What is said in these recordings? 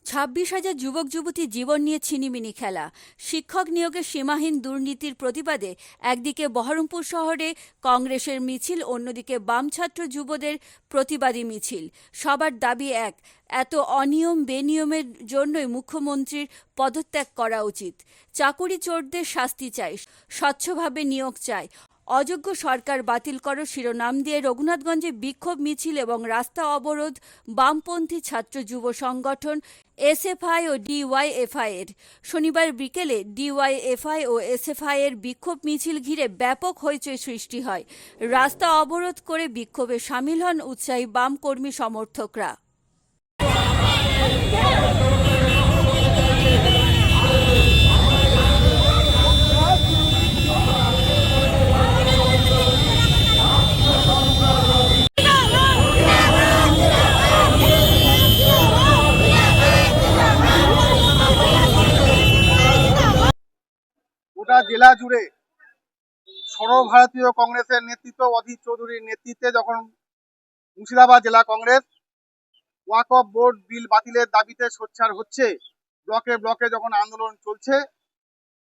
26,000 যুবক যুবতী জীবন নিয়ে ছিনিমিনি খেলা, শিক্ষক নিয়োগের সীমাহীন দুর্নীতির প্রতিবাদে একদিকে বহরমপুর শহরে কংগ্রেসের মিছিল, অন্যদিকে বাম ছাত্র যুবদের প্রতিবাদী মিছিল। সবার দাবি এক, এত অনিয়ম বেনিয়মের জন্যই মুখ্যমন্ত্রীর পদত্যাগ করা উচিত। চাকুরি চোরদের শাস্তি চাই, স্বচ্ছভাবে নিয়োগ চাই, অযোগ্য সরকার বাতিল করো শিরোনাম দিয়ে রঘুনাথগঞ্জে বিক্ষোভ মিছিল এবং রাস্তা অবরোধ বামপন্থী ছাত্র যুব সংগঠন এসএফআই ও ডিওয়াইএফআই এর। শনিবার বিকেলে ডিওয়াইএফআই ও এসএফআই এর বিক্ষোভ মিছিল ঘিরে ব্যাপক হইচই সৃষ্টি হয়। রাস্তা অবরোধ করে বিক্ষোভে সামিল হন উৎসাহী বাম কর্মী সমর্থকরা। গোটা জেলা জুড়ে সর্বভারতীয় কংগ্রেসের নেতৃত্ব অধীর চৌধুরীর নেতৃত্বে যখন মুর্শিদাবাদ জেলা কংগ্রেস ওয়াকফ বোর্ড বিল বাতিলের দাবিতে সোচ্চার হচ্ছে, ব্লকে ব্লকে যখন আন্দোলন চলছে,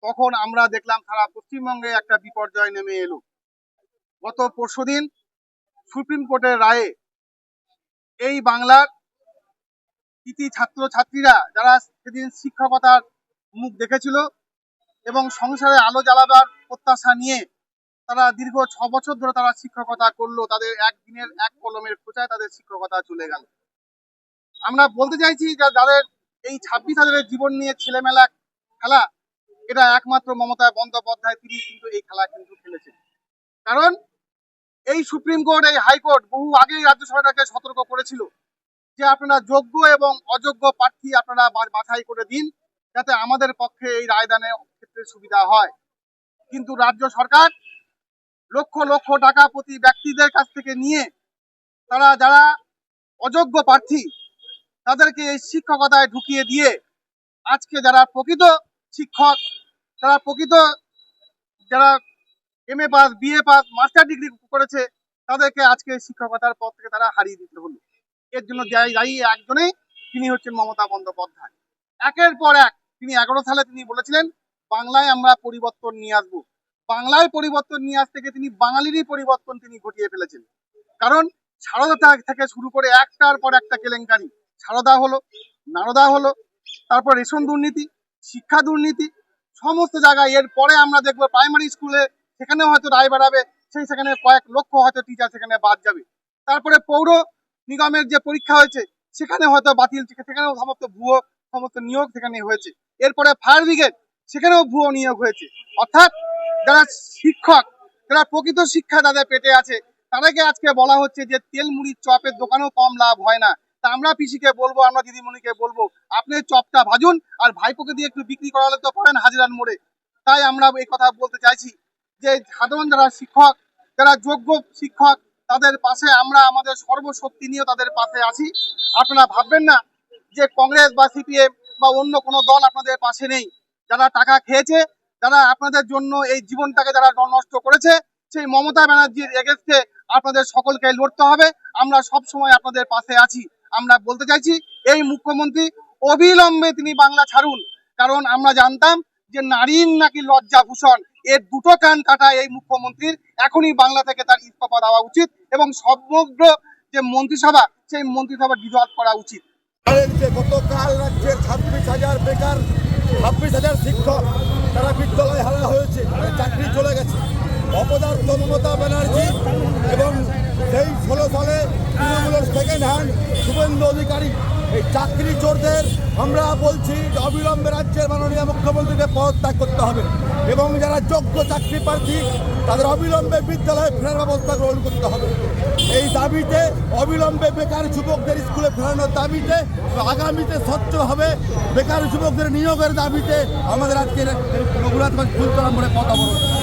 তখন আমরা দেখলাম সারা পশ্চিমবঙ্গে একটা বিপর্যয় নেমে এলো। গত পরশুদিন সুপ্রিম কোর্টের রায়ে এই বাংলার কৃতি ছাত্র ছাত্রীরা যারা সেদিন শিক্ষকতার মুখ দেখেছিল এবং সংসারে আলো জ্বালাবার প্রত্যাশা নিয়ে তারা দীর্ঘ 6 বছর ধরে তারা শিক্ষকতা করলো, তাদের একদিনের এক কলমের খোঁচায় তাদের শিক্ষকতা চলে গেল। আমরা বলতে চাইছি যে যাদের এই 26,000 জীবন নিয়ে ছেলেমেলা খেলা, এটা একমাত্র মমতা বন্দ্যোপাধ্যায় তিনি কিন্তু এই খেলা কিন্তু খেলেছেন। কারণ এই সুপ্রিম কোর্ট, এই হাইকোর্ট বহু আগেই রাজ্য সরকারকে সতর্ক করেছিল যে আপনারা যোগ্য এবং অযোগ্য প্রার্থী আপনারা বাছাই করে দিন, যাতে আমাদের পক্ষে এই রায়দানের ক্ষেত্রে সুবিধা হয়। কিন্তু রাজ্য সরকার লক্ষ লক্ষ টাকা প্রতি ব্যক্তিদের কাছ থেকে নিয়ে তারা যারা অযোগ্য প্রার্থী তাদেরকে এই শিক্ষকতায় ঢুকিয়ে দিয়ে আজকে যারা প্রকৃত শিক্ষক, যারা MA pass, BA pass, master degree করেছে, তাদেরকে আজকে শিক্ষকতার পদ থেকে তারা হারিয়ে দিতে হলো। এর জন্য দায়ী একজনেই, তিনি হচ্ছেন মমতা বন্দ্যোপাধ্যায়। একের পর এক তিনি 11 সালে তিনি বলেছিলেন বাংলায় আমরা পরিবর্তন নিয়ে আসবো। বাংলায় পরিবর্তন নিয়ে আসতে গিয়ে তিনি বাঙালিরই পরিবর্তন তিনি ঘটিয়ে ফেলেছেন। কারণ সারদা থেকে শুরু করে একটার পর একটা কেলেঙ্কারি, সারদা হলো, নারদা হলো, তারপর রেশন দুর্নীতি, শিক্ষা দুর্নীতি, সমস্ত জায়গায়। এরপরে আমরা দেখবো প্রাইমারি স্কুলে সেখানে হয়তো রায় বেড়াবে, সেখানে কয়েক লক্ষ হয়তো টিচার সেখানে বাদ যাবে। তারপরে পৌর নিগমের যে পরীক্ষা হয়েছে সেখানে হয়তো বাতিল, সেখানেও সমস্ত নিয়োগ সেখানে হয়েছে। এরপরে ফায়ার ব্রিগেড, সেখানেও ভুয়ো নিয়োগ হয়েছে। অর্থাৎ যারা শিক্ষক, যারা প্রকৃত শিক্ষা তাদের পেটে আছে, তাদেরকে আজকে বলা হচ্ছে যে তেল মুড়ির চপের দোকানেও কম লাভ হয় না। তা আমরা পিসিকে বলবো, আমরা দিদিমণিকে বলবো, আপনি চপটা ভাজুন আর ভাইপোকে দিয়ে একটু বিক্রি করালে তো পারেন হাজিরার মোড়ে। তাই আমরা এই কথা বলতে চাইছি যে সাধারণ যারা শিক্ষক, যারা যোগ্য শিক্ষক, তাদের পাশে আমরা আমাদের সর্বশক্তি নিয়ে তাদের পাশে আছি। আপনারা ভাববেন না যে কংগ্রেস বা CPM বা অন্য কোনো দল আপনাদের পাশে নেই। যারা টাকা খেয়েছে, যারা আপনাদের জন্য এই জীবনটাকে যারা নষ্ট করেছে, সেই মমতা ব্যানার্জির এগেইনস্টে আপনাদের সকলকে লড়তে হবে। আমরা সব সময় আপনাদের পাশে আছি। আমরা বলতে চাইছি এই মুখ্যমন্ত্রী অবিলম্বে তিনি বাংলা ছাড়ুন। কারণ আমরা জানতাম যে নারীর নাকি লজ্জাভূষণ, এর দুটো কান কাটা এই মুখ্যমন্ত্রীর। এখনই বাংলা থেকে তার ইস্তফা দেওয়া উচিত এবং সমগ্র যে মন্ত্রিসভা, সেই মন্ত্রিসভা ডিসলভ করা উচিত। গতকাল রাজ্যের 26,000 বেকার, 26,000 শিক্ষক তারা বিদ্যালয় হারা হয়েছে, চাকরি চলে গেছে। অপদার্থ মমতা ব্যানার্জি এবং সেই 16 সালে তৃণমূলের সেকেন্ড হ্যান্ড শুভেন্দু অধিকারী, এই চাকরি চোরদের আমরা বলছি যে অবিলম্বে রাজ্যের মাননীয় মুখ্যমন্ত্রীকে পদত্যাগ করতে হবে এবং যারা যোগ্য চাকরি প্রার্থী তাদের অবিলম্বে বিদ্যালয়ে ফেরার ব্যবস্থা গ্রহণ করতে হবে। এই দাবিতে অবিলম্বে বেকার যুবকদের স্কুলে ফেরানোর দাবিতে, আগামীতে স্বচ্ছভাবে বেকার যুবকদের নিয়োগের দাবিতে আমাদের আজকের রঘুনাথগঞ্জ ফুলতলা মোড়ে পথ অবরোধ।